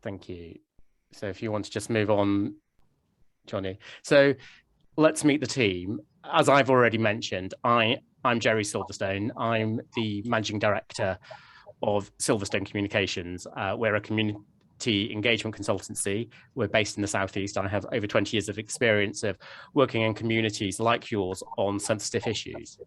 Thank you. So if you want to just move on, Johnny. So let's meet the team. As I've already mentioned, I'm Jerry Silverstone. I'm the Managing Director of Silverstone Communications. We're a community engagement consultancy. We're based in the Southeast. I have over 20 years of experience of working in communities like yours on sensitive issues.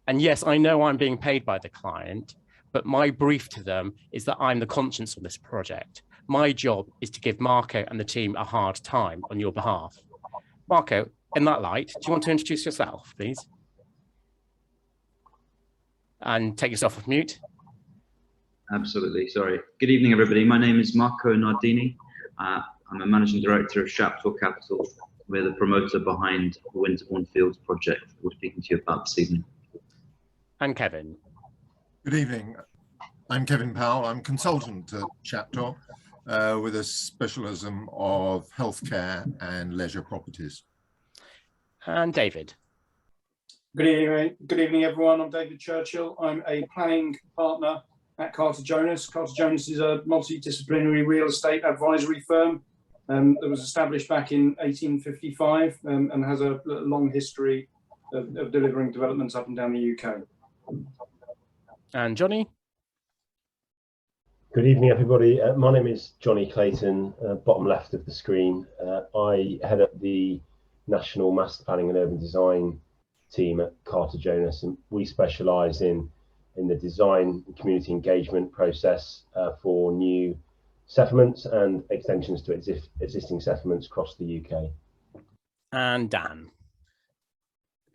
And yes, I know I'm being paid by the client, but my brief to them is that I'm the conscience of this project. My job is to give Marco and the team a hard time on your behalf. Marco, in that light, do you want to introduce yourself, please? And take yourself off mute. Absolutely, sorry. Good evening, everybody. My name is Marco Nardini. I'm a Managing Director of CW2 Capital. We're the promoter behind the Winterbourne Fields project we're speaking to you about this evening. And Kevin. Good evening. I'm Kevin Powell. I'm consultant at CW2 with a specialism of healthcare and leisure properties. And David. Good evening, everyone. I'm David Churchill. I'm a planning partner at Carter Jonas. Carter Jonas is a multidisciplinary real estate advisory firm that was established back in 1855 and has a long history of delivering developments up and down the UK. And Johnny. Good evening, everybody. My name is Johnny Clayton, bottom left of the screen. I head up the National Master Planning and Urban Design team at Carter Jonas, and we specialise in the design and community engagement process for new settlements and extensions to existing settlements across the UK. And Dan.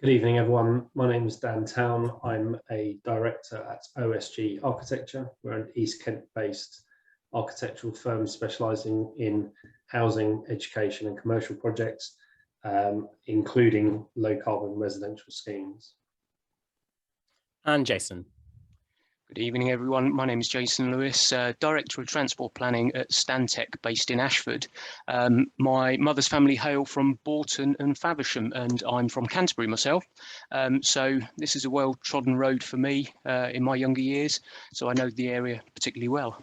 Good evening, everyone. My name is Dan Town. I'm a director at OSG Architecture. We're an East Kent-based architectural firm specialising in housing, education and commercial projects, including low-carbon residential schemes. And Jason. Good evening, everyone. My name is Jason Lewis, Director of Transport Planning at Stantec, based in Ashford. My mother's family hail from Bourton and Faversham, and I'm from Canterbury myself. So this is a well-trodden road for me in my younger years, so I know the area particularly well.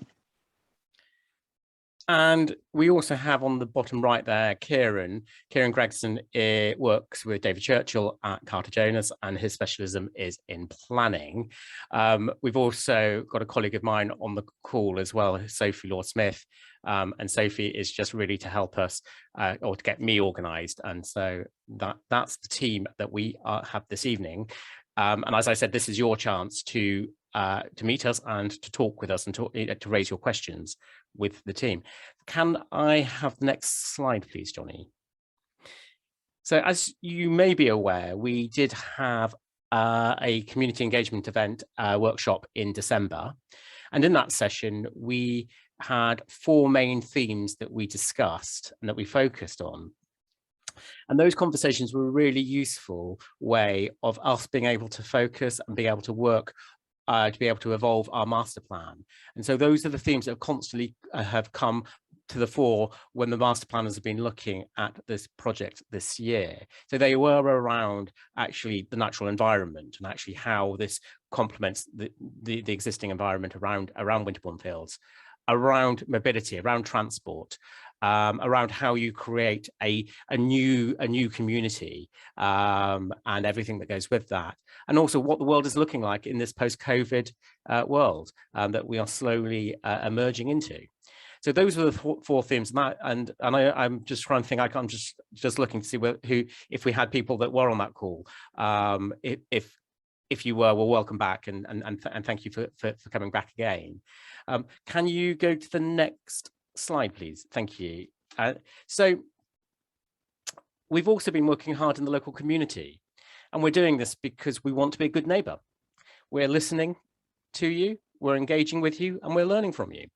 And we also have on the bottom right there, Kieran. Kieran Gregson works with David Churchill at Carter Jonas, and his specialism is in planning. We've also got a colleague of mine on the call as well, Sophie Law-Smith. And Sophie is just really to help us or to get me organised. And so that's the team that we have this evening. And as I said, this is your chance to meet us and to talk with us and to raise your questions with the team. Can I have the next slide, please, Johnny? So as you may be aware, we did have a community engagement event workshop in December. And in that session, we had 4 main themes that we discussed and that we focused on. And those conversations were a really useful way of us being able to focus and being able to work to be able to evolve our master plan. And so those are the themes that have constantly have come to the fore when the master planners have been looking at this project this year. So they were around actually the natural environment and actually how this complements the existing environment around Winterbourne Fields, around mobility, around transport, around how you create a new community and everything that goes with that, and also what the world is looking like in this post-COVID world that we are slowly emerging into. So those were the 4 themes, and I'm just trying to think. I'm just looking to see if we had people that were on that call. If you were, well, welcome back, and thank you for coming back again. Can you go to the next slide, please? Thank you. So we've also been working hard in the local community, and we're doing this because we want to be a good neighbour. We're listening to you, we're engaging with you, and we're learning from you.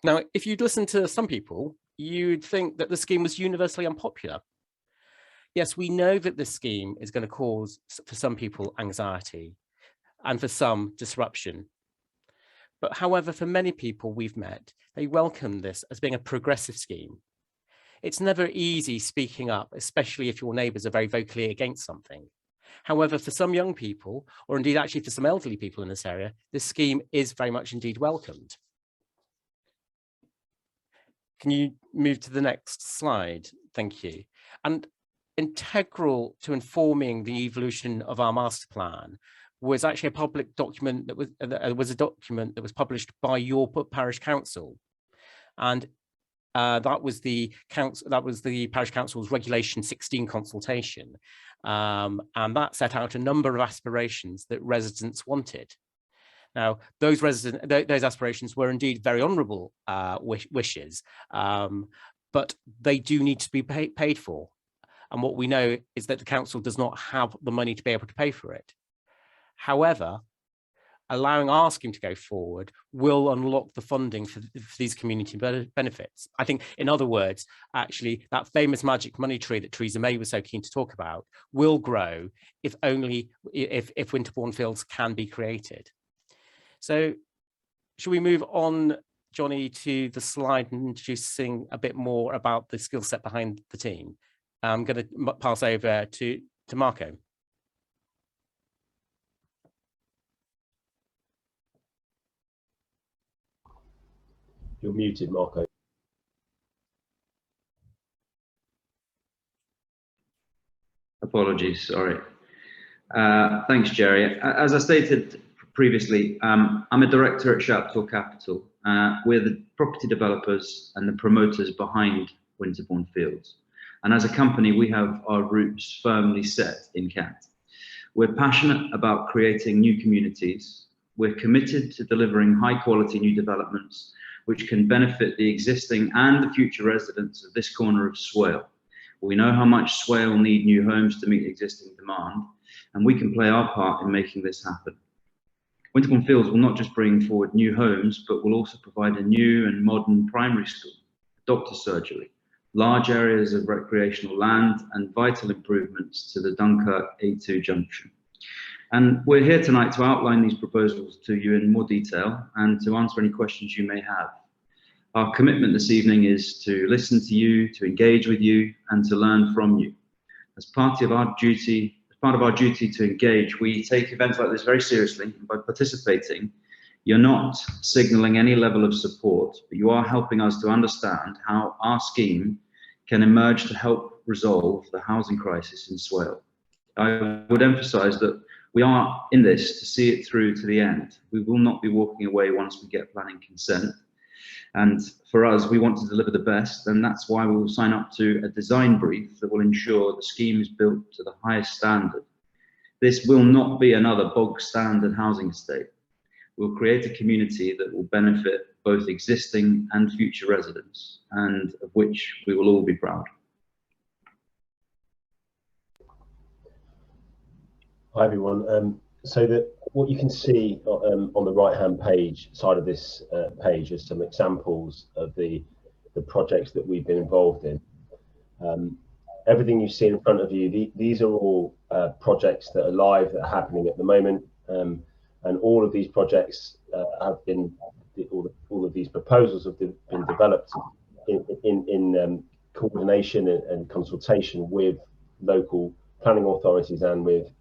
Now, if you'd listen to some people, you'd think that the scheme was universally unpopular. Yes, we know that this scheme is going to cause, for some people, anxiety and for some, disruption. But however, for many people we've met, they welcome this as being a progressive scheme. It's never easy speaking up, especially if your neighbours are very vocally against something. However, for some young people, or indeed actually for some elderly people in this area, this scheme is very much indeed welcomed. Can you move to the next slide? Thank you. And integral to informing the evolution of our master plan was actually a public document that was a document that was published by your parish council, and that was the parish council's Regulation 16 consultation, and that set out a number of aspirations that residents wanted. Now, those aspirations were indeed very honourable wishes, but they do need to be paid for. And what we know is that the council does not have the money to be able to pay for it. However, allowing our scheme to go forward will unlock the funding for these community benefits. I think, in other words, actually, that famous magic money tree that Theresa May was so keen to talk about will grow if Winterbourne Fields can be created. So should we move on, Johnny, to the slide introducing a bit more about the skill set behind the team? I'm going to pass over to Marco. You're muted, Marco. Apologies, sorry. Thanks, Jerry. As I stated previously, I'm a director at CW2 Capital. We're the property developers and the promoters behind Winterbourne Fields. And as a company, we have our roots firmly set in Kent. We're passionate about creating new communities. We're committed to delivering high quality new developments which can benefit the existing and the future residents of this corner of Swale. We know how much Swale need new homes to meet existing demand, and we can play our part in making this happen. Winterbourne Fields will not just bring forward new homes, but will also provide a new and modern primary school, doctor's surgery, large areas of recreational land, and vital improvements to the Dunkirk A2 junction. And we're here tonight to outline these proposals to you in more detail and to answer any questions you may have. Our commitment this evening is to listen to you, to engage with you, and to learn from you. As part of our duty to engage, we take events like this very seriously. By participating, you're not signalling any level of support, but you are helping us to understand how our scheme can emerge to help resolve the housing crisis in Swale. I would emphasise that we are in this to see it through to the end. We will not be walking away once we get planning consent. And for us, we want to deliver the best, and that's why we will sign up to a design brief that will ensure the scheme is built to the highest standard. This will not be another bog standard housing estate. We'll create a community that will benefit both existing and future residents, and of which we will all be proud. Hi everyone. So that what you can see on the right-hand side of this page is some examples of the projects that we've been involved in. Everything you see in front of you, these are all projects that are live, that are happening at the moment, and all of these projects have been, all of these proposals have been developed in coordination and consultation with local planning authorities and with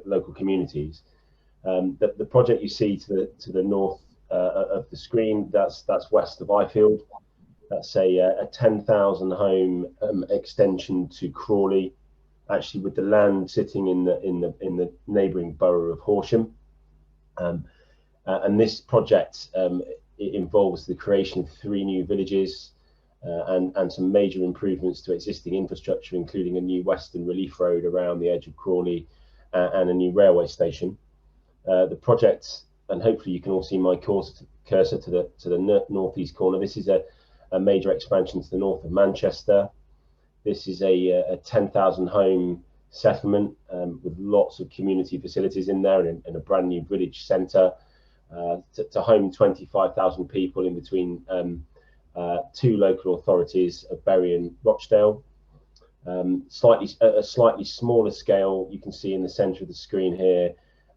local communities. The project you see to the north of the screen, that's west of Ifield. That's a 10,000 home extension to Crawley, actually with the land sitting in the neighbouring borough of Horsham. And this project it involves the creation of 3 new villages and some major improvements to existing infrastructure, including a new Western Relief Road around the edge of Crawley and a new railway station. The project, and hopefully you can all see my cursor to the northeast corner. This is a major expansion to the north of Manchester. This is a 10,000 home settlement with lots of community facilities in there and a brand new village centre to home 25,000 people in between 2 local authorities of Bury and Rochdale. A slightly smaller scale, you can see in the centre of the screen here,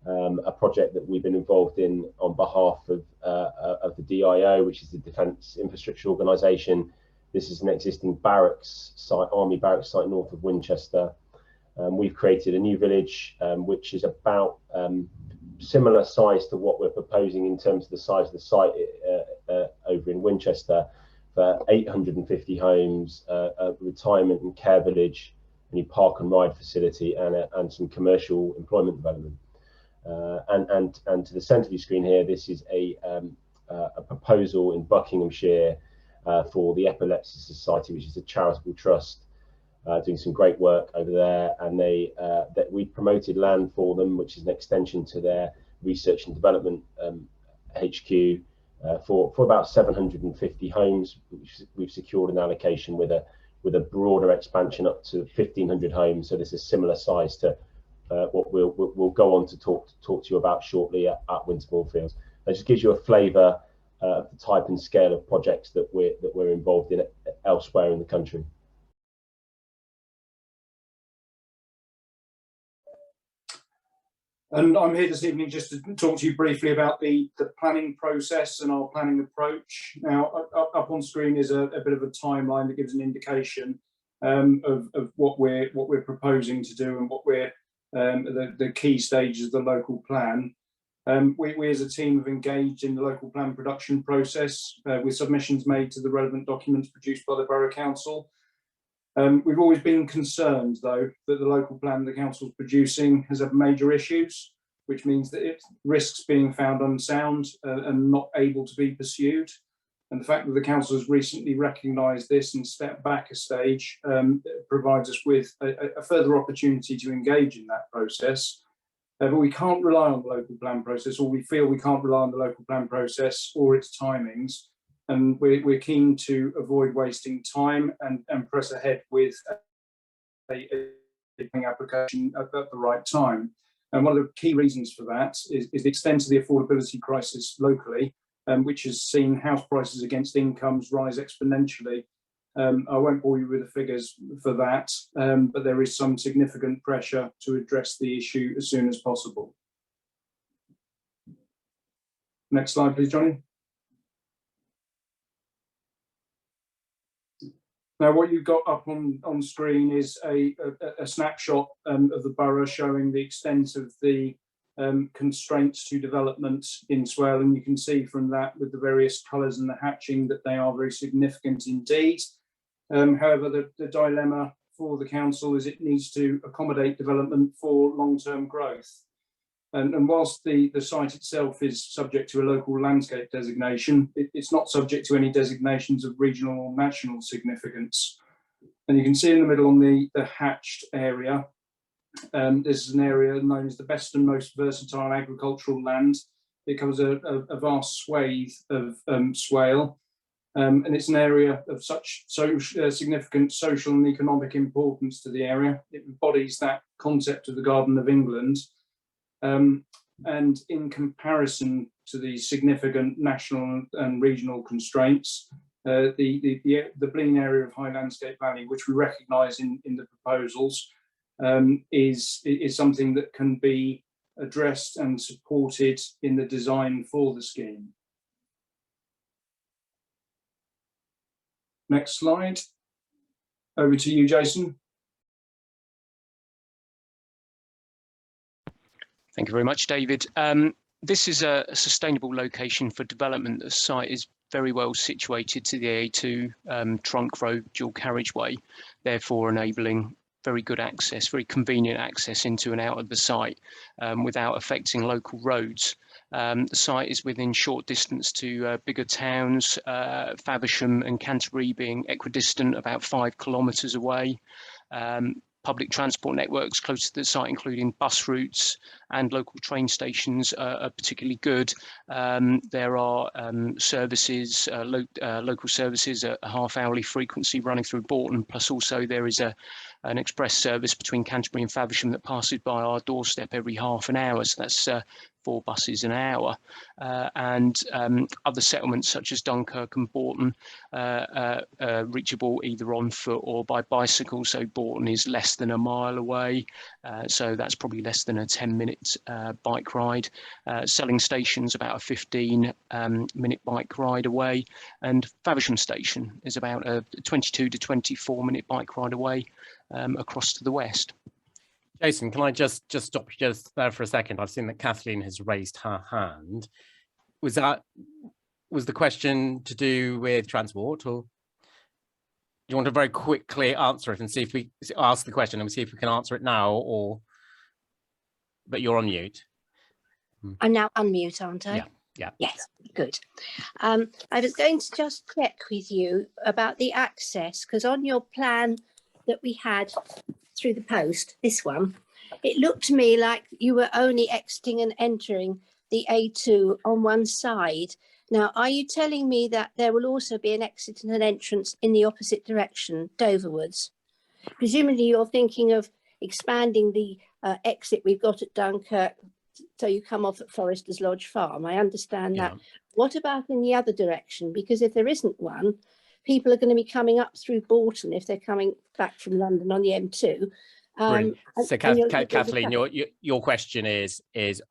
a project that we've been involved in on behalf of the DIO, which is the Defence Infrastructure Organisation. This is an existing barracks site, army barracks site north of Winchester. We've created a new village, which is about similar size to what we're proposing in terms of the size of the site over in Winchester, 850 homes, a retirement and care village, a new park and ride facility, and some commercial employment development. And to the centre of your screen here, this is a proposal in Buckinghamshire for the Epilepsy Society, which is a charitable trust doing some great work over there. And we promoted land for them, which is an extension to their research and development HQ for about 750 homes, which we've secured an allocation with a broader expansion up to 1,500 homes. So this is similar size to what we'll go on to talk to you about shortly at Winterbourne Fields. That just gives you a flavour of the type and scale of projects that we're involved in elsewhere in the country. And I'm here this evening just to talk to you briefly about the planning process and our planning approach. Now, up on screen is a bit of a timeline that gives an indication of what we're proposing to do and what we're the key stages of the local plan. We as a team have engaged in the local plan production process with submissions made to the relevant documents produced by the Borough Council. We've always been concerned, though, that the local plan the council's producing has had major issues, which means that it risks being found unsound and not able to be pursued. And the fact that the council has recently recognised this and stepped back a stage provides us with a further opportunity to engage in that process. But we can't rely on the local plan process, or we feel we can't rely on the local plan process or its timings. And we're keen to avoid wasting time and press ahead with a application at the right time. And one of the key reasons for that is the extent of the affordability crisis locally, which has seen house prices against incomes rise exponentially. I won't bore you with the figures for that, but there is some significant pressure to address the issue as soon as possible. Next slide, please, Johnny. Now, what you've got up on screen is a snapshot of the borough showing the extent of the constraints to development in Swale, and you can see from that with the various colours and the hatching that they are very significant indeed. However, the dilemma for the council is it needs to accommodate development for long-term growth. And whilst the site itself is subject to a local landscape designation, it's not subject to any designations of regional or national significance. And you can see in the middle on the hatched area, this is an area known as the best and most versatile agricultural land. It covers a vast swathe of Swale, and it's an area of such significant social and economic importance to the area. It embodies that concept of the Garden of England. And in comparison to the significant national and regional constraints, the Blean area of High Landscape Valley, which we recognise in the proposals, is something that can be addressed and supported in the design for the scheme. Next slide. Over to you, Jason. Thank you very much, David. This is a sustainable location for development. The site is very well situated to the A2 trunk road dual carriageway, therefore enabling very good access, very convenient access into and out of the site without affecting local roads. The site is within short distance to bigger towns, Faversham and Canterbury being equidistant, about 5 kilometres away. Public transport networks close to the site, including bus routes and local train stations, are particularly good. There are services, local services at a half-hourly frequency running through Bourton, plus also there is an express service between Canterbury and Faversham that passes by our doorstep every half an hour, so that's 4 buses an hour. And other settlements such as Dunkirk and Bourton reachable either on foot or by bicycle. So Bourton is less than a mile away, so that's probably less than a 10-minute bike ride. Selling Station's about a 15-minute bike ride away, and Faversham Station is about a 22 to 24-minute bike ride away across to the west. Jason, can I just stop you just there for a second? I've seen that Kathleen has raised her hand. Was that was the question to do with transport, or do you want to very quickly answer it and see if we ask the question and see if we can answer it now, or? But you're on mute. I'm now unmute, aren't I? Yeah. Yeah. Yes, good. I was going to just check with you about the access, because on your plan that we had through the post, this one, it looked to me like you were only exiting and entering the A2 on one side. Now, are you telling me that there will also be an exit and an entrance in the opposite direction, Doverwards? Presumably you're thinking of expanding the exit we've got at Dunkirk, so you come off at Foresters Lodge Farm. I understand that. What about in the other direction? Because if there isn't one, people are going to be coming up through Bolton if they're coming back from London on the M2. So Kathleen, your question is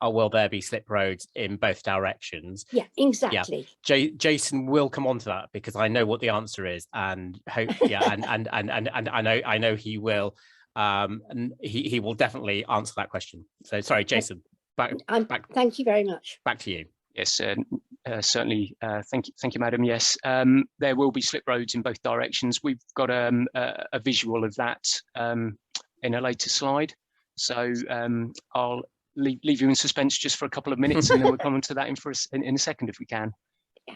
will there be slip roads in both directions? Yeah, exactly. Yeah. Jason will come on to that, because I know what the answer is, and hope, and I know he will, and he will definitely answer that question. So sorry, Jason. Back. Thank you very much. Back to you. Yes, certainly. Thank you, madam. Yes, there will be slip roads in both directions. We've got a visual of that in a later slide, so I'll leave you in suspense just for a couple of minutes, and then we'll come on to that in a second if we can. Yeah.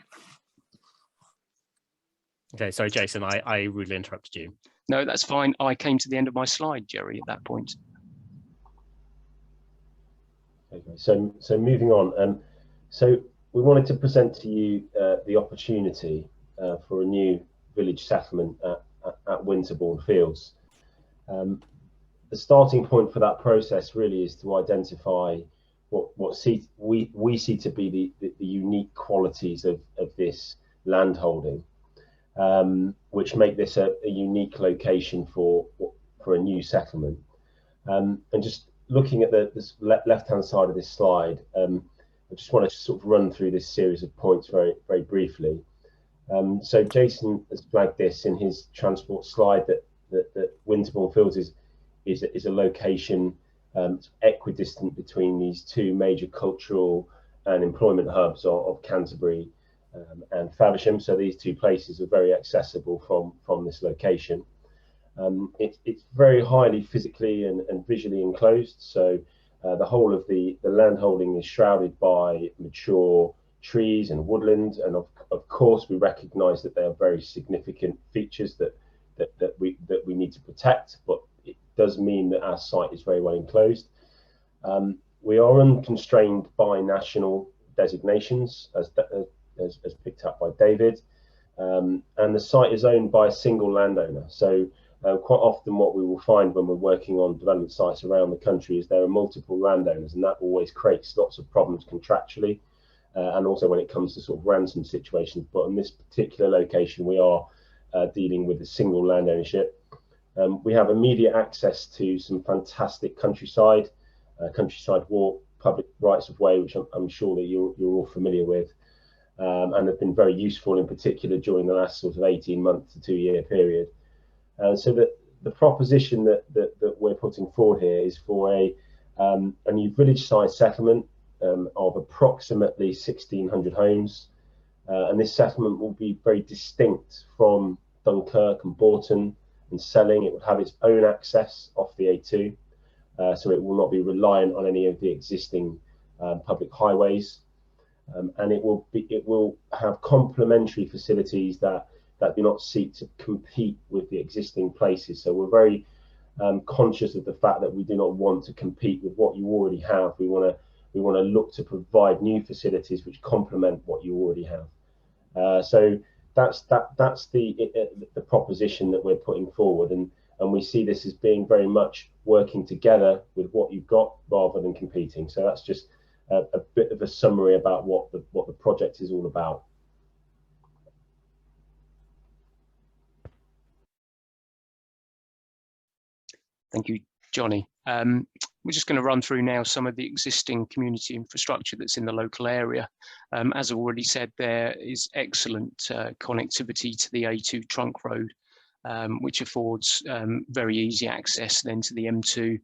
Okay, sorry, Jason, I rudely interrupted you. No, that's fine. I came to the end of my slide, Jerry, at that point. Okay, so moving on. So we wanted to present to you the opportunity for a new village settlement at Winterbourne Fields. The starting point for that process really is to identify what we see to be the unique qualities of this land holding, which make this a unique location for a new settlement. And just looking at this left-hand side of this slide, I just want to sort of run through this series of points very, very briefly. So Jason has flagged this in his transport slide that Winterbourne Fields is a location equidistant between these two major cultural and employment hubs of Canterbury and Faversham. So these two places are very accessible from this location. It's very highly physically and visually enclosed. So the whole of the land holding is shrouded by mature trees and woodland, and of course we recognise that they are very significant features that we need to protect, but it does mean that our site is very well enclosed. We are unconstrained by national designations, as picked up by David, and the site is owned by a single landowner. So quite often what we will find when we're working on development sites around the country is there are multiple landowners, and that always creates lots of problems contractually, and also when it comes to sort of ransom situations. But in this particular location, we are dealing with a single land ownership. We have immediate access to some fantastic countryside walk, public rights of way, which I'm sure that you're all familiar with, and have been very useful, in particular during the last sort of 18-month to 2-year period. So that the proposition that we're putting forward here is for a new village-sized settlement of approximately 1,600 homes, and this settlement will be very distinct from Dunkirk and Bolton and Selling. It will have its own access off the A2, so it will not be reliant on any of the existing public highways, and it will have complementary facilities that do not seek to compete with the existing places. So we're very conscious of the fact that we do not want to compete with what you already have. We want to look to provide new facilities which complement what you already have. So that's the proposition that we're putting forward, and we see this as being very much working together with what you've got rather than competing. So that's just a bit of a summary about what the project is all about. Thank you, Johnny. We're just going to run through now some of the existing community infrastructure that's in the local area. As I already said, there is excellent connectivity to the A2 trunk road, which affords very easy access then to the M2.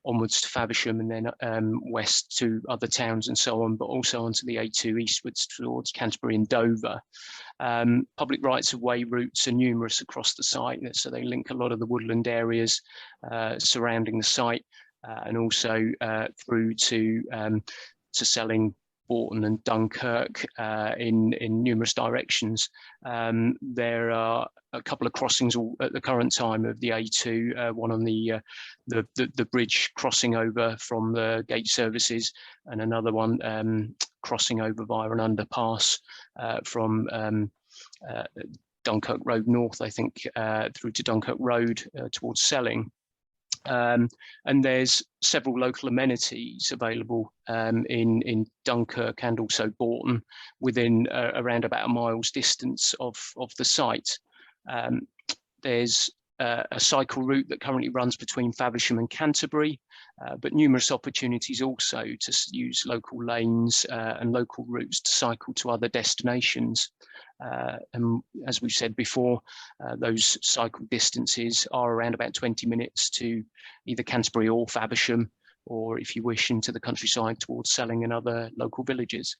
onwards to Faversham and then west to other towns and so on, but also onto the A2 eastwards towards Canterbury and Dover. Public rights of way routes are numerous across the site, so they link a lot of the woodland areas surrounding the site and also through to Selling, Bourton and Dunkirk in numerous directions. There are a couple of crossings at the current time of the A2, one on the bridge crossing over from the gate services, and another one crossing over via an underpass from Dunkirk Road North, I think, through to Dunkirk Road towards Selling. And there's several local amenities available in Dunkirk and also Bourton within around about a mile's distance of the site. There's a cycle route that currently runs between Faversham and Canterbury, but numerous opportunities also to use local lanes and local routes to cycle to other destinations. And as we've said before, those cycle distances are around about 20 minutes to either Canterbury or Faversham, or if you wish, into the countryside towards Selling and other local villages.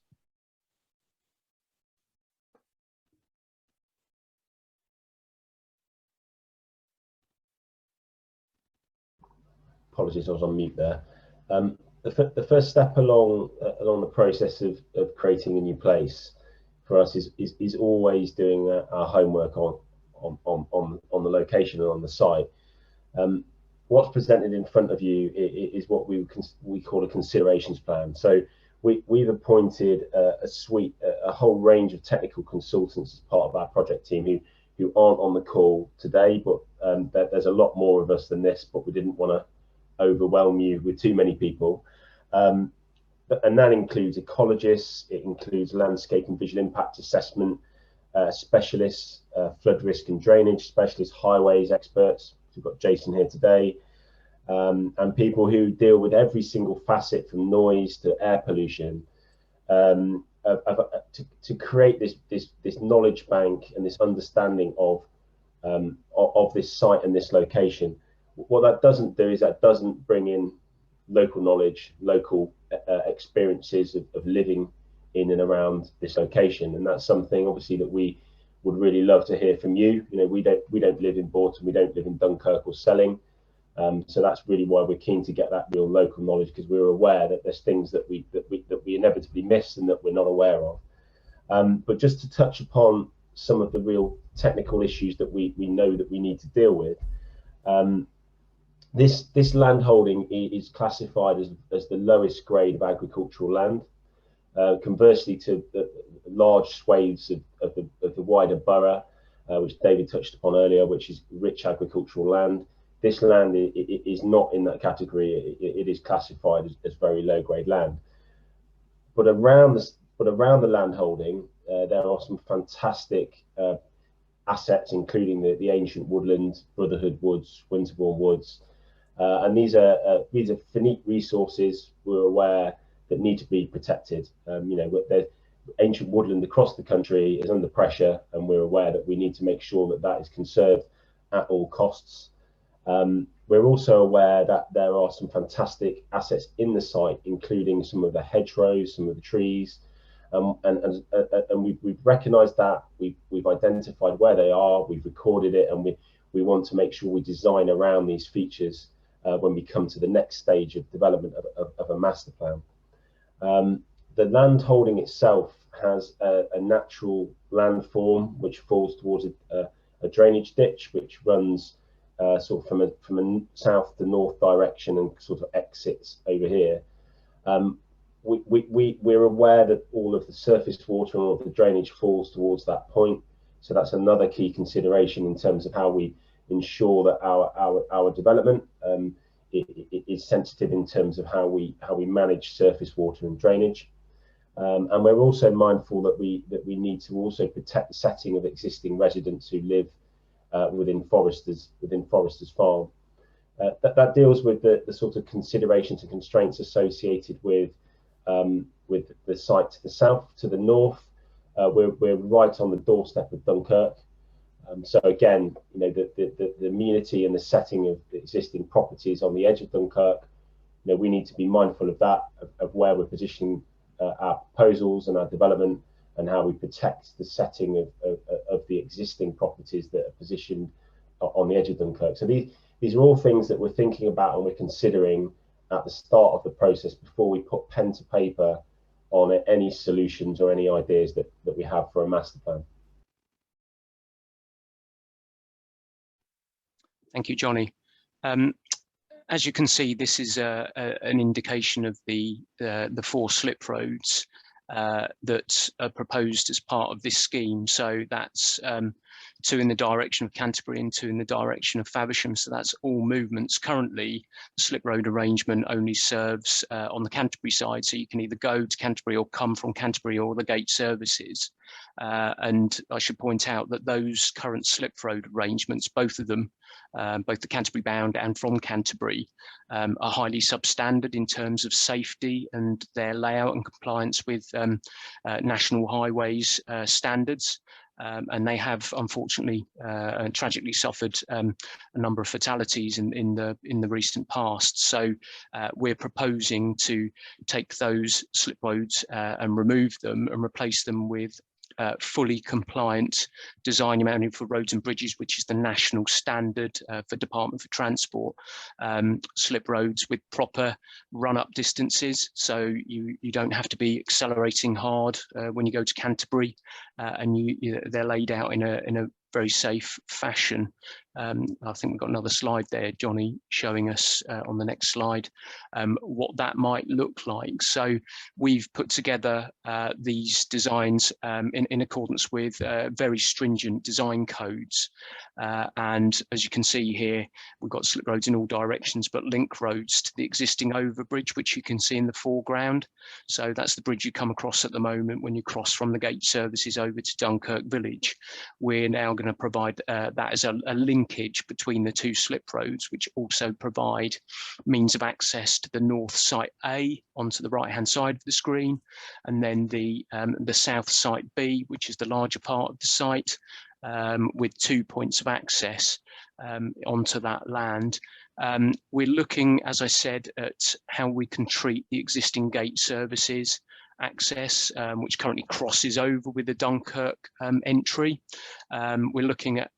Apologies, I was on mute there. The first step along the process of creating a new place for us is always doing our homework on the location and on the site. What's presented in front of you is what we call a considerations plan. So we've appointed a whole range of technical consultants as part of our project team who aren't on the call today, but there's a lot more of us than this, but we didn't want to overwhelm you with too many people. And that includes ecologists, it includes landscape and visual impact assessment specialists, flood risk and drainage specialists, highways experts. We've got Jason here today, and people who deal with every single facet from noise to air pollution, to create this knowledge bank and this understanding of this site and this location. What that doesn't do is that doesn't bring in local knowledge, local experiences of living in and around this location, and that's something obviously that we would really love to hear from you. You know, we don't live in Bourton, we don't live in Dunkirk or Selling, so that's really why we're keen to get that real local knowledge, because we're aware that there's things that we inevitably miss and that we're not aware of. But just to touch upon some of the real technical issues that we know that we need to deal with. This land holding is classified as the lowest grade of agricultural land. Conversely to the large swathes of the wider borough, which David touched upon earlier, which is rich agricultural land. This land is not in that category. It is classified as very low grade land. But around the land holding, there are some fantastic assets, including the ancient woodland, Brotherhood Woods, Winterbourne Woods. And these are finite resources, we're aware, that need to be protected. You know, the ancient woodland across the country is under pressure, and we're aware that we need to make sure that that is conserved at all costs. We're also aware that there are some fantastic assets in the site, including some of the hedgerows, some of the trees, and we've recognised that, we've identified where they are, we've recorded it, and we want to make sure we design around these features when we come to the next stage of development of a master plan. The land holding itself has a natural landform which falls towards a drainage ditch, which runs sort of from a south to north direction and sort of exits over here. We're aware that all of the surface water and all of the drainage falls towards that point, so that's another key consideration in terms of how we ensure that our development is sensitive in terms of how we manage surface water and drainage. And we're also mindful that we need to also protect the setting of existing residents who live within Foresters Farm. That deals with the sort of considerations and constraints associated with the site to the south. To the north, we're right on the doorstep of Dunkirk. So again, you know, the amenity and the setting of the existing properties on the edge of Dunkirk we need to be mindful of that, of where we're positioning our proposals and our development, and how we protect the setting of the existing properties that are positioned on the edge of Dunkirk. So these are all things that we're thinking about and we're considering at the start of the process before we put pen to paper on any solutions or any ideas that we have for a master plan. Thank you, Johnny. As you can see, this is an indication of the 4 slip roads that are proposed as part of this scheme. So that's 2 in the direction of Canterbury and 2 in the direction of Faversham. So that's all movements. Currently, the slip road arrangement only serves on the Canterbury side. So you can either go to Canterbury or come from Canterbury or the gate services. And I should point out that those current slip road arrangements, both of them, both the Canterbury bound and from Canterbury, are highly substandard in terms of safety and their layout and compliance with national highways standards. And they have unfortunately and tragically suffered a number of fatalities in the recent past. So we're proposing to take those slip roads and remove them and replace them with fully compliant design manual for roads and bridges, which is the national standard for Department for Transport, slip roads with proper run-up distances. So you don't have to be accelerating hard when you go to Canterbury, and they're laid out in a very safe fashion. I think we've got another slide there, Johnny, showing us on the next slide what that might look like. So we've put together these designs in accordance with very stringent design codes. And as you can see here, we've got slip roads in all directions, but link roads to the existing overbridge, which you can see in the foreground. So that's the bridge you come across at the moment when you cross from the gate services over to Dunkirk village. We're now going to provide that as a linkage between the 2 slip roads, which also provide means of access to the north site A onto the right hand side of the screen, and then the south site B, which is the larger part of the site, with 2 points of access onto that land. We're looking, as I said, at how we can treat the existing gate services access, which currently crosses over with the Dunkirk entry. We're looking at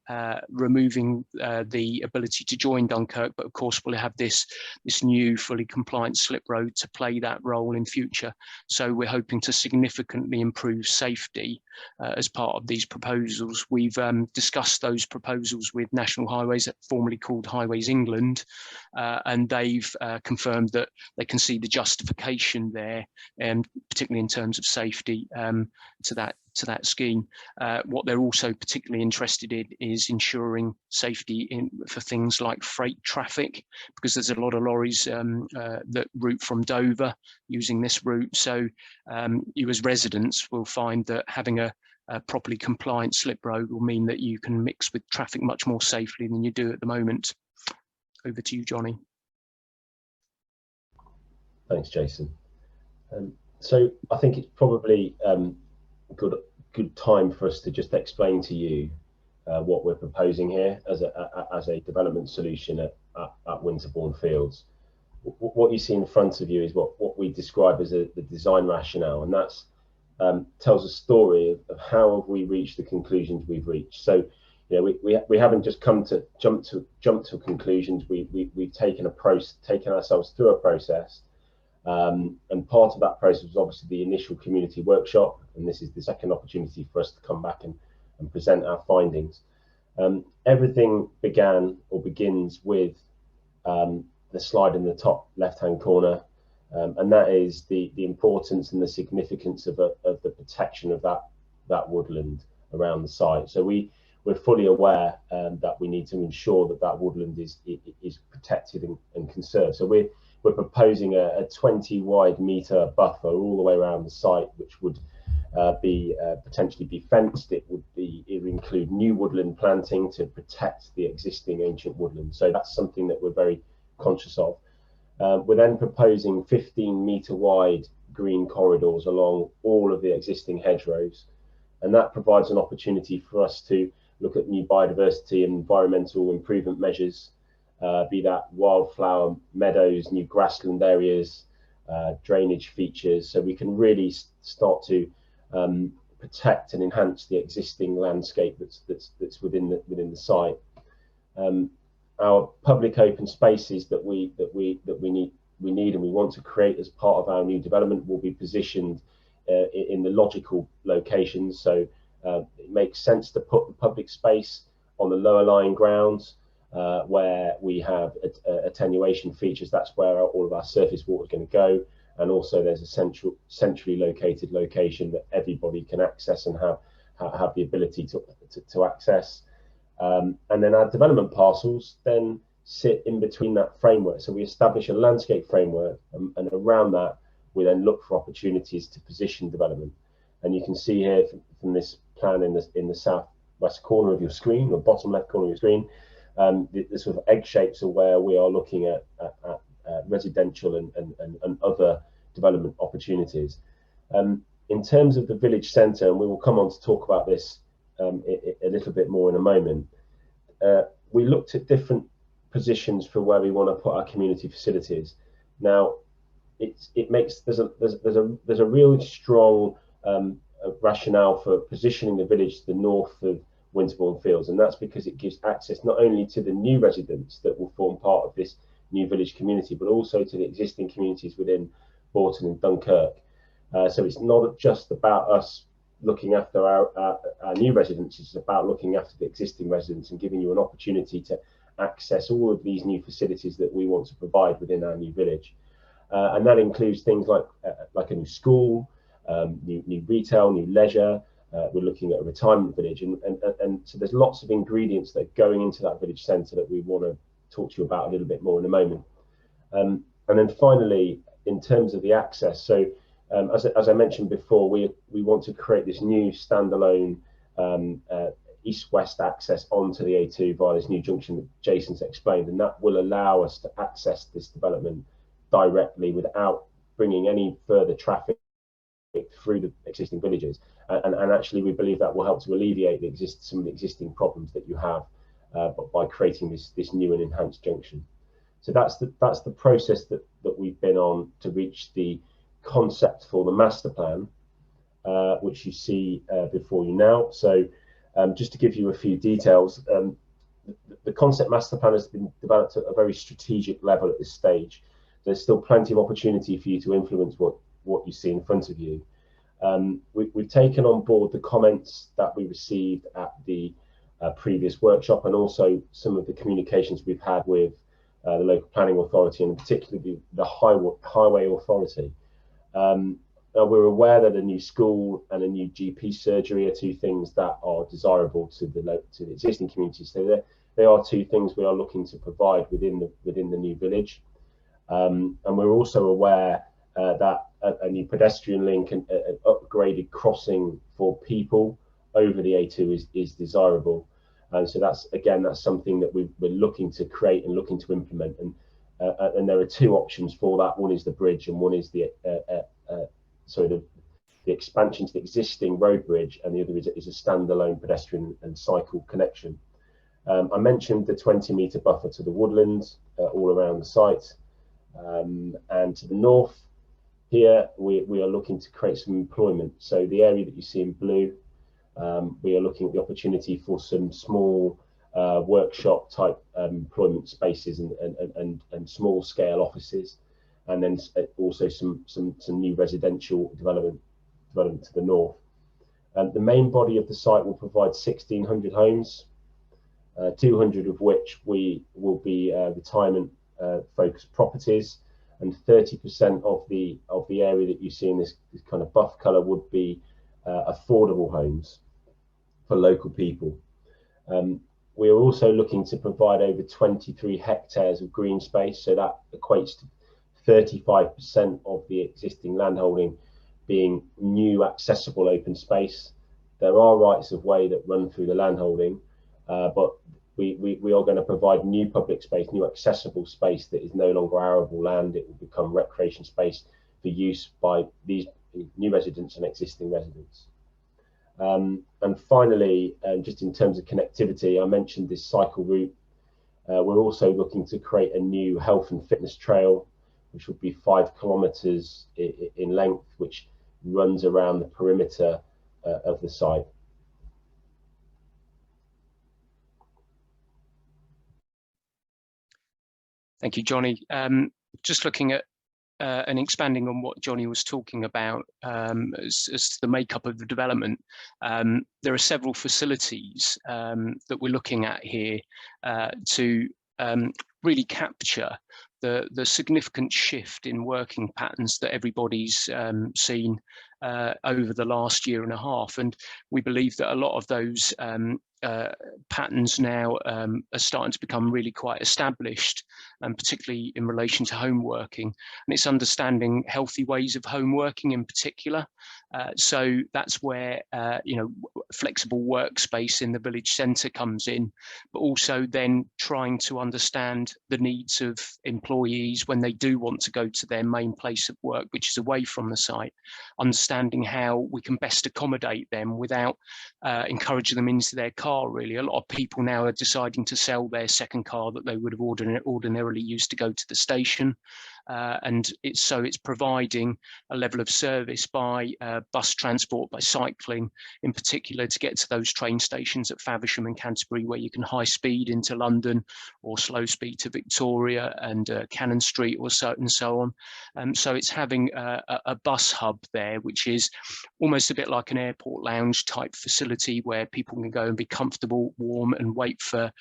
removing the ability to join Dunkirk, but of course we'll have this new fully compliant slip road to play that role in future. So we're hoping to significantly improve safety as part of these proposals. We've discussed those proposals with National Highways, formerly called Highways England, and they've confirmed that they can see the justification there, particularly in terms of safety to that scheme. What they're also particularly interested in is ensuring safety for things like freight traffic, because there's a lot of lorries that route from Dover using this route. So you as residents will find that having a properly compliant slip road will mean that you can mix with traffic much more safely than you do at the moment. Over to you, Johnny. Thanks, Jason. So I think it's probably good time for us to just explain to you what we're proposing here as a development solution at Winterbourne Fields. What you see in front of you is what we describe as the design rationale, and that's tells a story of how have we reached the conclusions we've reached. So we haven't just come to jump to conclusions. We've taken ourselves through a process. And part of that process was obviously the initial community workshop, and this is the second opportunity for us to come back and present our findings. Everything begins with the slide in the top left-hand corner, and that is the importance and the significance of the protection of that woodland around the site. So we're fully aware that we need to ensure that woodland is protected and conserved. So we're proposing a 20 wide metre buffer all the way around the site, which would potentially be fenced. It would include new woodland planting to protect the existing ancient woodland. So that's something that we're very conscious of. We're then proposing 15 metre wide green corridors along all of the existing hedgerows, and that provides an opportunity for us to look at new biodiversity and environmental improvement measures be that wildflower meadows, new grassland areas, drainage features, so we can really start to protect and enhance the existing landscape that's within the site. Our public open spaces that we need and we want to create as part of our new development will be positioned in the logical locations. So it makes sense to put the public space on the lower lying grounds where we have attenuation features. That's where all of our surface water is going to go. And also there's a centrally located location that everybody can access and have the ability to access. And then our development parcels then sit in between that framework. So we establish a landscape framework, and around that we then look for opportunities to position development. And you can see here from this plan in the southwest corner of your screen, or bottom left corner of your screen, the sort of egg shapes are where we are looking at residential and other development opportunities. In terms of the village centre, and we will come on to talk about this a little bit more in a moment, we looked at different positions for where we want to put our community facilities. Now, there's a real strong rationale for positioning the village to the north of Winterbourne Fields, and that's because it gives access not only to the new residents that will form part of this new village community, but also to the existing communities within Bourton and Dunkirk. So it's not just about us looking after our new residents, it's about looking after the existing residents and giving you an opportunity to access all of these new facilities that we want to provide within our new village. And that includes things like a new school, new retail, new leisure. We're looking at a retirement village, and so there's lots of ingredients that are going into that village centre that we want to talk to you about a little bit more in a moment. And then finally, in terms of the access, so as I mentioned before, we want to create this new standalone east-west access onto the A2 via this new junction that Jason's explained, and that will allow us to access this development directly without bringing any further traffic through the existing villages. And actually, we believe that will help to alleviate some of the existing problems that you have by creating this new and enhanced junction. So that's the process that we've been on to reach the concept for the master plan, which you see before you now. So just to give you a few details, the concept master plan has been developed at a very strategic level at this stage. There's still plenty of opportunity for you to influence what you see in front of you. We've taken on board the comments that we received at the previous workshop, and also some of the communications we've had with the local planning authority, and particularly the highway authority. Now we're aware that a new school and a new GP surgery are two things that are desirable to the existing communities. So they are two things we are looking to provide within the new village. And we're also aware that a new pedestrian link and an upgraded crossing for people over the A2 is desirable. And so that's something that we're looking to create and looking to implement. And there are two options for that. One is the bridge, and one is the expansion to the existing road bridge, and the other is a standalone pedestrian and cycle connection. I mentioned the 20-metre buffer to the woodlands all around the site. And to the north here, we are looking to create some employment. So the area that you see in blue, we are looking at the opportunity for some small workshop type employment spaces and small scale offices, and then also some new residential development to the north. The main body of the site will provide 1,600 homes, 200 of which will be retirement focused properties, and 30% of the area that you see in this kind of buff colour would be affordable homes for local people. We are also looking to provide over 23 hectares of green space, so that equates to 35% of the existing landholding being new accessible open space. There are rights of way that run through the landholding, but we are going to provide new public space, new accessible space that is no longer arable land. It will become recreation space for use by these new residents and existing residents. And finally, just in terms of connectivity, I mentioned this cycle route. We're also looking to create a new health and fitness trail, which will be 5 kilometres in length, which runs around the perimeter of the site. Thank you, Johnny. Just looking at and expanding on what Johnny was talking about as the makeup of the development, there are several facilities that we're looking at here to really capture the significant shift in working patterns that everybody's seen over the last year and a half. And we believe that a lot of those patterns now are starting to become really quite established, and particularly in relation to home working. And it's understanding healthy ways of home working in particular. So that's where flexible workspace in the village centre comes in, but also then trying to understand the needs of employees when they do want to go to their main place of work, which is away from the site, understanding how we can best accommodate them without encouraging them into their car. Really, a lot of people now are deciding to sell their second car that they would have ordinarily used to go to the station. And it's providing a level of service by bus transport, by cycling in particular, to get to those train stations at Faversham and Canterbury, where you can high speed into London or slow speed to Victoria and Cannon Street or so and so on. So it's having a bus hub there, which is almost a bit like an airport lounge type facility where people can go and be comfortable, warm, and wait for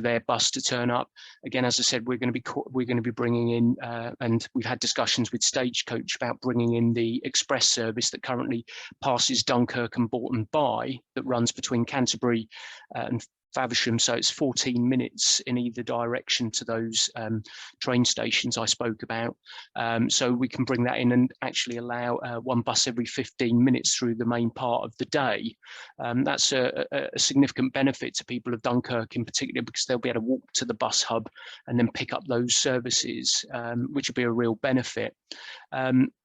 their bus to turn up. Again, as I said, we're going to be bringing in and we've had discussions with Stagecoach about bringing in the express service that currently passes Dunkirk and Bourton by, that runs between Canterbury and Faversham, so it's 14 minutes in either direction to those train stations I spoke about. So we can bring that in and actually allow one bus every 15 minutes through the main part of the day. That's a significant benefit to people of Dunkirk in particular, because they'll be able to walk to the bus hub and then pick up those services, which will be a real benefit.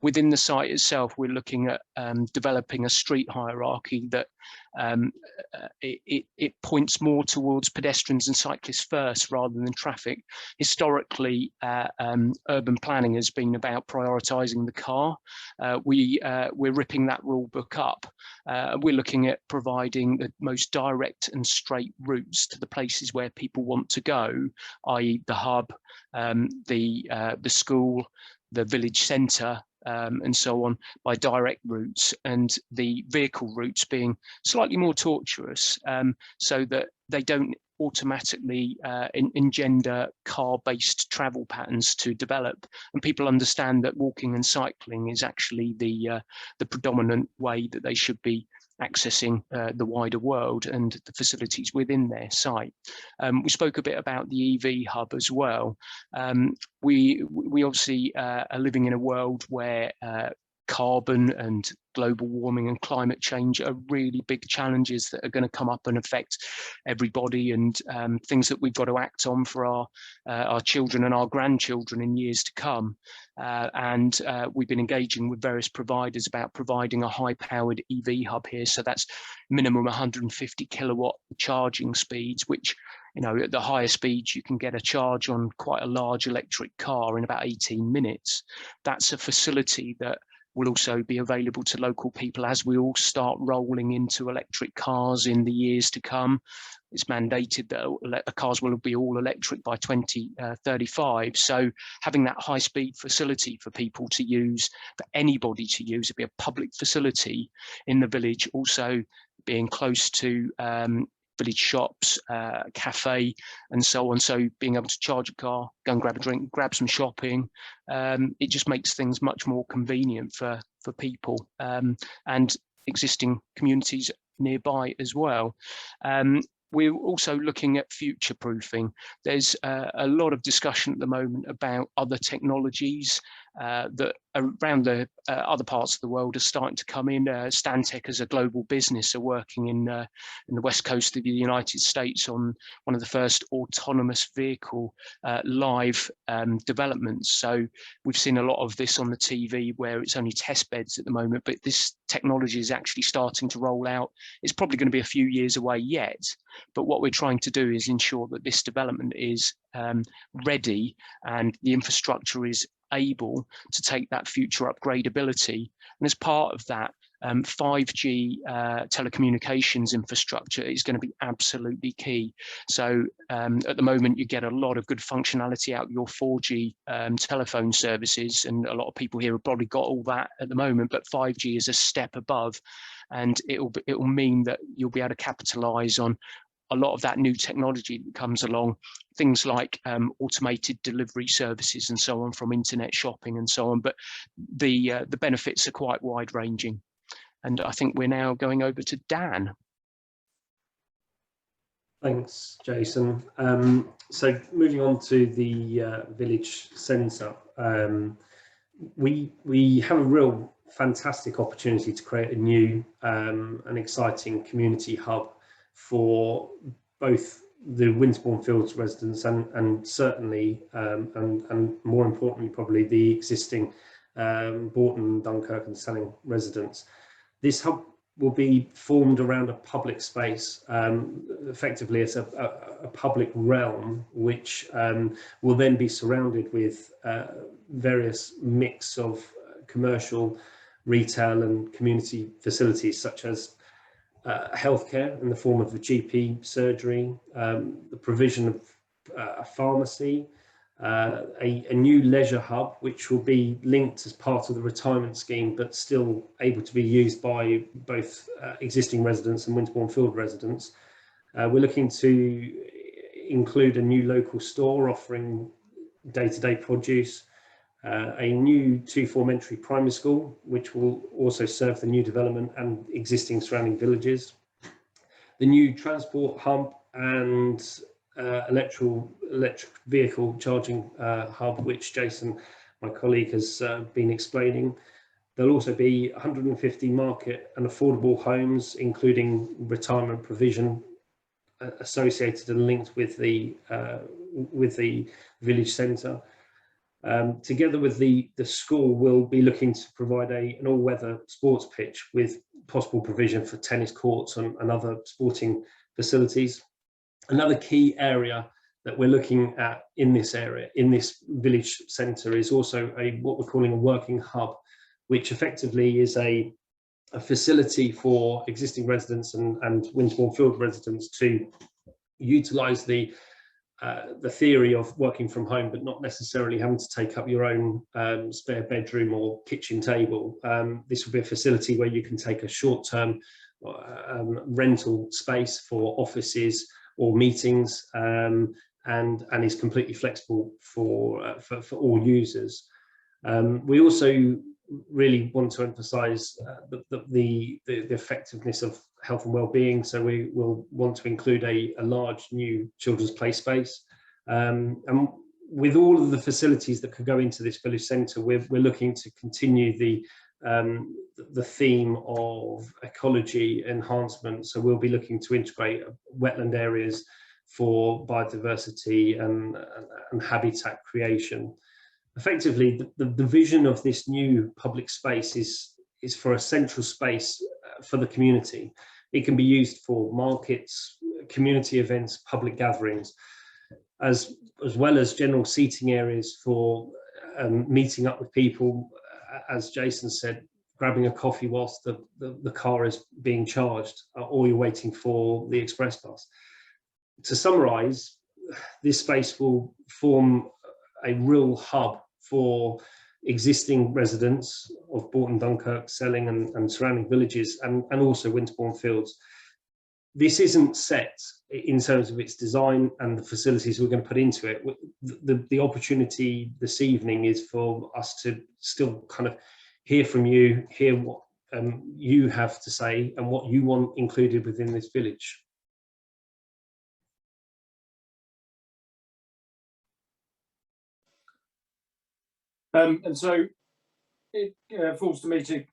Within the site itself, we're looking at developing a street hierarchy that it points more towards pedestrians and cyclists first rather than traffic. Historically, urban planning has been about prioritising the car. We're ripping that rule book up. We're looking at providing the most direct and straight routes to the places where people want to go, i.e. the hub, the school, the village centre, and so on, by direct routes, and the vehicle routes being slightly more tortuous, so that they don't automatically engender car-based travel patterns to develop, and people understand that walking and cycling is actually the predominant way that they should be accessing the wider world and the facilities within their site. We spoke a bit about the EV hub as well. We obviously are living in a world where carbon and global warming and climate change are really big challenges that are going to come up and affect everybody, and things that we've got to act on for our children and our grandchildren in years to come. And we've been engaging with various providers about providing a high-powered EV hub here. So that's minimum 150 kilowatt charging speeds, which, you know, at the higher speeds, you can get a charge on quite a large electric car in about 18 minutes. That's a facility that will also be available to local people as we all start rolling into electric cars in the years to come. It's mandated that cars will be all electric by 2035. So having that high-speed facility for people to use, for anybody to use, it'd be a public facility in the village, also being close to village shops, cafe, and so on. So being able to charge a car, go and grab a drink, grab some shopping, it just makes things much more convenient for people and existing communities nearby as well. We're also looking at future proofing. There's a lot of discussion at the moment about other technologies that around the other parts of the world are starting to come in. Stantec as a global business are working in the west coast of the United States on one of the first autonomous vehicle live developments. So we've seen a lot of this on the TV where it's only test beds at the moment, but this technology is actually starting to roll out. It's probably going to be a few years away yet, but what we're trying to do is ensure that this development is ready and the infrastructure is able to take that future upgradability. And as part of that, 5G telecommunications infrastructure is going to be absolutely key. So at the moment, you get a lot of good functionality out of your 4G telephone services, and a lot of people here have probably got all that at the moment, but 5G is a step above, and it will mean that you'll be able to capitalize on a lot of that new technology that comes along, things like automated delivery services and so on from internet shopping and so on. But the benefits are quite wide ranging. And I think we're now going over to Dan. Thanks, Jason. So moving on to the village centre, we have a real fantastic opportunity to create a new and exciting community hub for both the Winterbourne Fields residents and certainly and more importantly probably the existing Bourton, Dunkirk and Selling residents. This hub will be formed around a public space. Effectively, it's a public realm which will then be surrounded with various mix of commercial, retail and community facilities such as healthcare in the form of the GP surgery, the provision of a pharmacy, a new leisure hub which will be linked as part of the retirement scheme but still able to be used by both existing residents and Winterbourne Field residents. We're looking to include a new local store offering day-to-day produce, a new 2 form-entry primary school which will also serve the new development and existing surrounding villages, the new transport hub and electric vehicle charging hub which Jason, my colleague, has been explaining. There'll also be 150 market and affordable homes including retirement provision associated and linked with the village centre. Together with the school, we'll be looking to provide an all-weather sports pitch with possible provision for tennis courts and other sporting facilities. Another key area that we're looking at in this area, in this village centre, is also what we're calling a working hub, which effectively is a facility for existing residents and Winterbourne Field residents to utilise the theory of working from home, but not necessarily having to take up your own spare bedroom or kitchen table. This will be a facility where you can take a short-term rental space for offices or meetings, and is completely flexible for all users. We also really want to emphasise the effectiveness of health and well-being, so we will want to include a large new children's play space, and with all of the facilities that could go into this village centre, we're looking to continue the theme of ecology enhancement. So we'll be looking to integrate wetland areas for biodiversity and habitat creation. Effectively, the vision of this new public space is for a central space for the community. It can be used for markets, community events, public gatherings, as well as general seating areas for meeting up with people, as Jason said, grabbing a coffee whilst the car is being charged or you're waiting for the express bus. To summarise, this space will form a real hub for existing residents of Bourton, Dunkirk, Selling and surrounding villages, and also Winterbourne Fields. This isn't set in terms of its design and the facilities we're going to put into it. The opportunity this evening is for us to still kind of hear from you, hear what you have to say and what you want included within this village. And so it falls to me to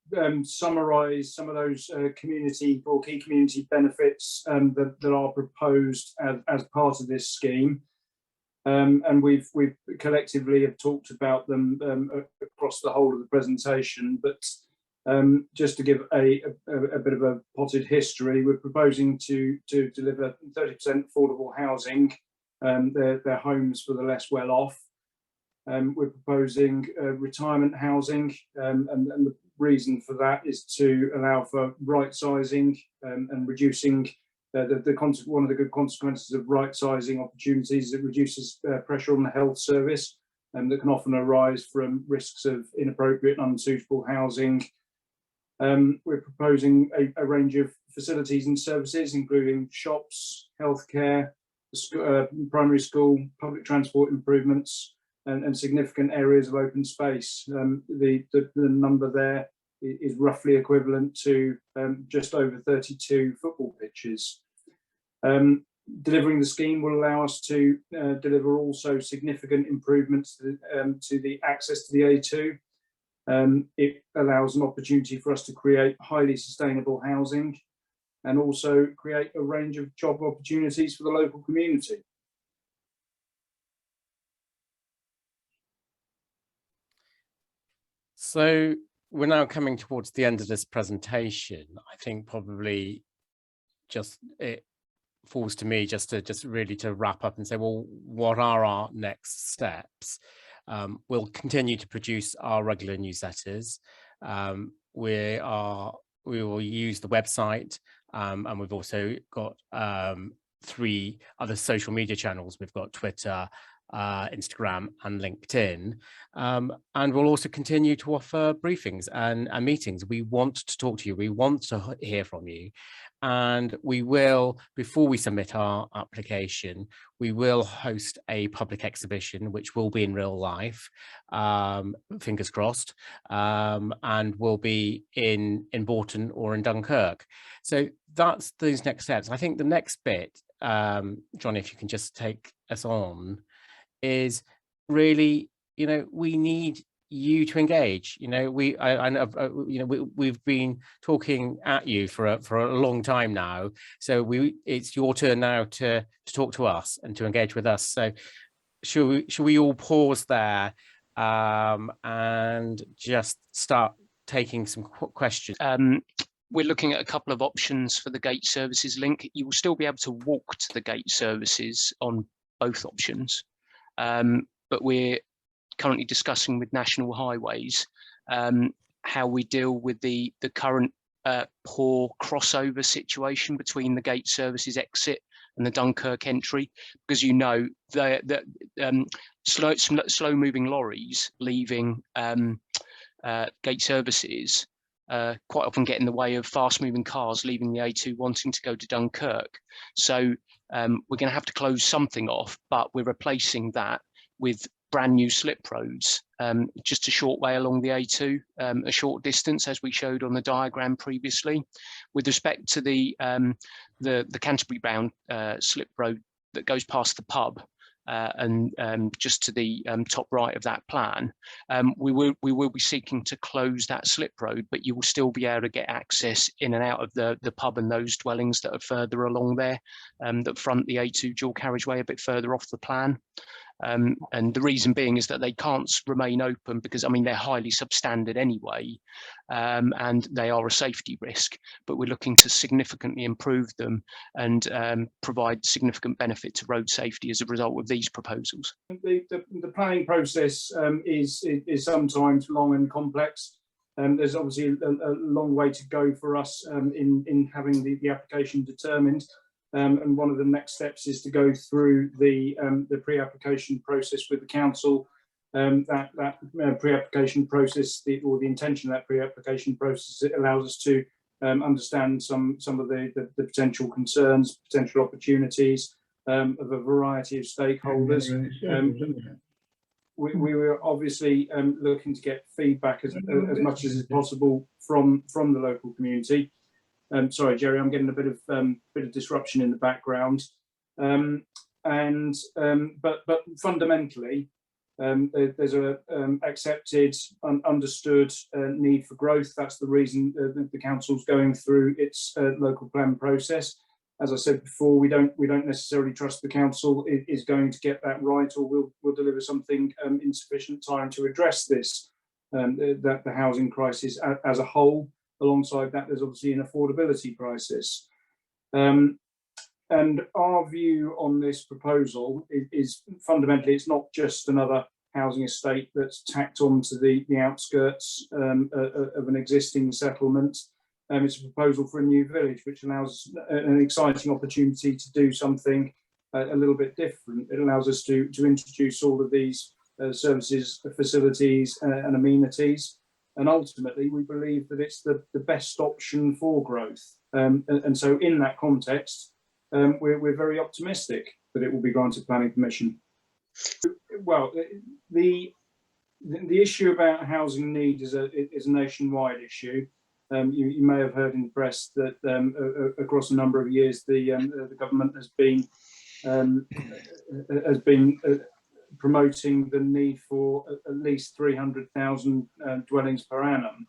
summarise some of those community or key community benefits that are proposed as part of this scheme. And we've collectively have talked about them across the whole of the presentation, but just to give a bit of a potted history, we're proposing to deliver 30% affordable housing, their homes for the less well off. We're proposing retirement housing, and the reason for that is to allow for right sizing and reducing one of the good consequences of right sizing opportunities. It reduces pressure on the health service that can often arise from risks of inappropriate and unsuitable housing. We're proposing a range of facilities and services, including shops, healthcare, primary school, public transport improvements, and significant areas of open space. The number there is roughly equivalent to just over 32 football pitches. Delivering the scheme will allow us to deliver also significant improvements to the access to the A2. It allows an opportunity for us to create highly sustainable housing and also create a range of job opportunities for the local community. So we're now coming towards the end of this presentation. I think probably just it falls to me just really to wrap up and say, well, what are our next steps? We'll continue to produce our regular newsletters. We will use the website, and we've also got 3 other social media channels. We've got Twitter, Instagram and LinkedIn, and we'll also continue to offer briefings and meetings. We want to talk to you, we want to hear from you, and we will, before we submit our application, we will host a public exhibition which will be in real life, fingers crossed, and will be in Bourton or in Dunkirk. So that's those next steps. I think the next bit, John, if you can just take us on, is really, you know, we need you to engage. You know, we've been talking at you for a long time now, so it's your turn now to talk to us and to engage with us. So should we all pause there and just start taking some questions? We're looking at a couple of options for the gate services link. You will still be able to walk to the gate services on both options. But we're currently discussing with National Highways how we deal with the current poor crossover situation between the gate services exit and the Dunkirk entry, because you know the slow moving lorries leaving gate services quite often get in the way of fast moving cars leaving the A2 wanting to go to Dunkirk. So we're going to have to close something off, but we're replacing that with brand new slip roads, just a short way along the A2, a short distance, as we showed on the diagram previously. With respect to the Canterbury bound slip road that goes past the pub, and just to the top right of that plan, we will be seeking to close that slip road, but you will still be able to get access in and out of the pub and those dwellings that are further along there, that front the A2 dual carriageway a bit further off the plan. And the reason being is that they can't remain open because, I mean, they're highly substandard anyway, and they are a safety risk, but we're looking to significantly improve them and provide significant benefit to road safety as a result of these proposals. The planning process is sometimes long and complex. There's obviously a long way to go for us in having the application determined. And one of the next steps is to go through the pre-application process with the council. That pre-application process, or the intention of that pre-application process, it allows us to understand some of the potential concerns, potential opportunities of a variety of stakeholders. We were obviously looking to get feedback as much as is possible from the local community. Sorry, Jerry, I'm getting a bit of disruption in the background, but fundamentally, There's a accepted, understood need for growth. That's the reason the council's going through its local plan process. As I said before, we don't necessarily trust the council is going to get that right, or will deliver something in sufficient time to address this, the housing crisis as a whole. Alongside that, there's obviously an affordability crisis. And our view on this proposal is fundamentally, it's not just another housing estate that's tacked onto the outskirts of an existing settlement. It's a proposal for a new village, which allows an exciting opportunity to do something a little bit different. It allows us to introduce all of these services, facilities and amenities. And ultimately, we believe that it's the best option for growth. And so in that context, we're very optimistic that it will be granted planning permission. Well, the issue about housing need is a nationwide issue. You may have heard in the press that across a number of years, the government has been promoting the need for at least 300,000 dwellings per annum.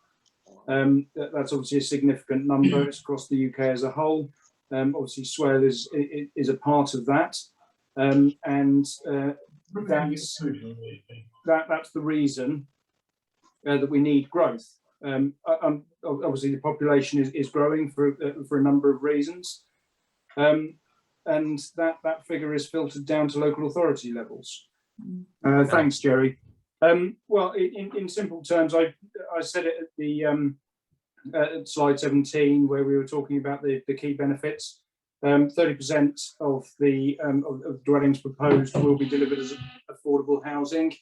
That's obviously a significant number. It's across the UK as a whole. Obviously, Swale is a part of that, and that's the reason that we need growth. Obviously, the population is growing for a number of reasons, and that figure is filtered down to local authority levels. Thanks, Jerry. Well, in simple terms, I said it at the at slide 17, where we were talking about the key benefits. 30% of the of dwellings proposed will be delivered as affordable housing.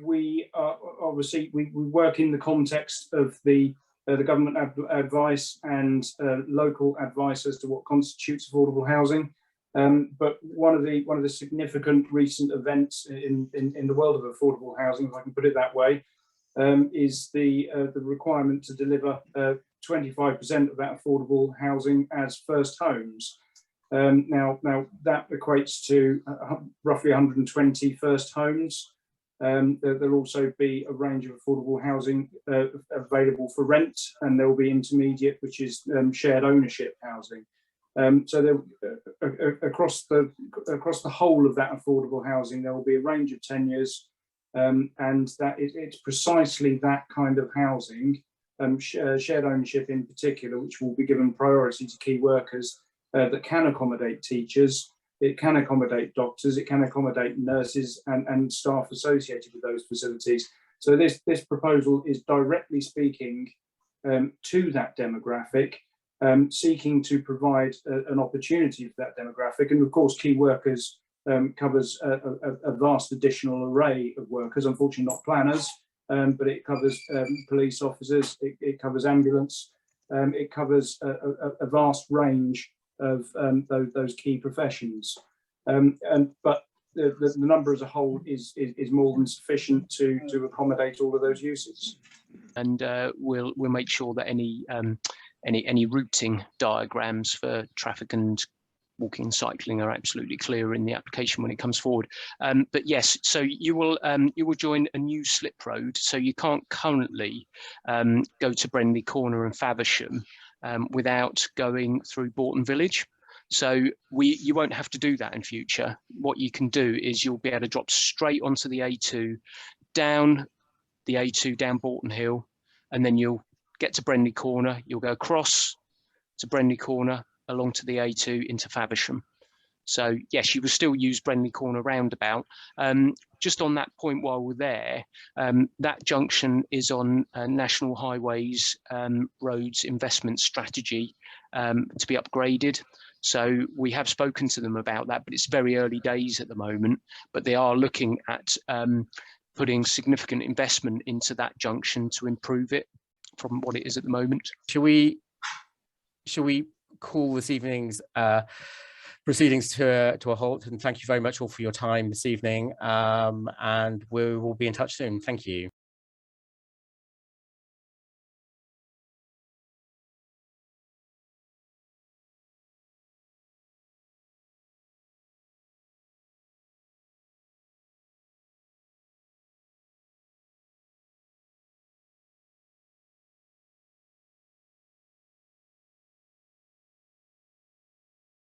We are obviously we work in the context of the government advice and local advice as to what constitutes affordable housing. But one of the significant recent events in the world of affordable housing, if I can put it that way, is the requirement to deliver 25% of that affordable housing as first homes. Now that equates to roughly 120 first homes. There'll also be a range of affordable housing available for rent, and there will be intermediate, which is shared ownership housing. So across the whole of that affordable housing, there will be a range of tenures, and that it's precisely that kind of housing, shared ownership in particular, which will be given priority to key workers that can accommodate teachers, it can accommodate doctors, it can accommodate nurses and staff associated with those facilities. So this proposal is directly speaking to that demographic, seeking to provide an opportunity for that demographic. And of course, key workers covers a vast additional array of workers, unfortunately not planners, but it covers police officers, it covers ambulance, it covers a vast range of those key professions. But the number as a whole is more than sufficient to accommodate all of those uses. And we'll make sure that any routing diagrams for traffic and walking and cycling are absolutely clear in the application when it comes forward. But yes, so you will join a new slip road. So you can't currently go to Brenley Corner and Faversham without going through Bourton Village. So you won't have to do that in future. What you can do is you'll be able to drop straight onto the A2, down Bourton Hill, and then you'll get to Brenley Corner. You'll go across to Brenley Corner, along to the A2 into Faversham. So yes, you will still use Brenley Corner roundabout. Just on that point while we're there, that junction is on National Highways Roads Investment Strategy to be upgraded. So we have spoken to them about that, but it's very early days at the moment, but they are looking at putting significant investment into that junction to improve it from what it is at the moment. Shall we call this evening's proceedings to a halt? And thank you very much all for your time this evening, and we will be in touch soon. Thank you.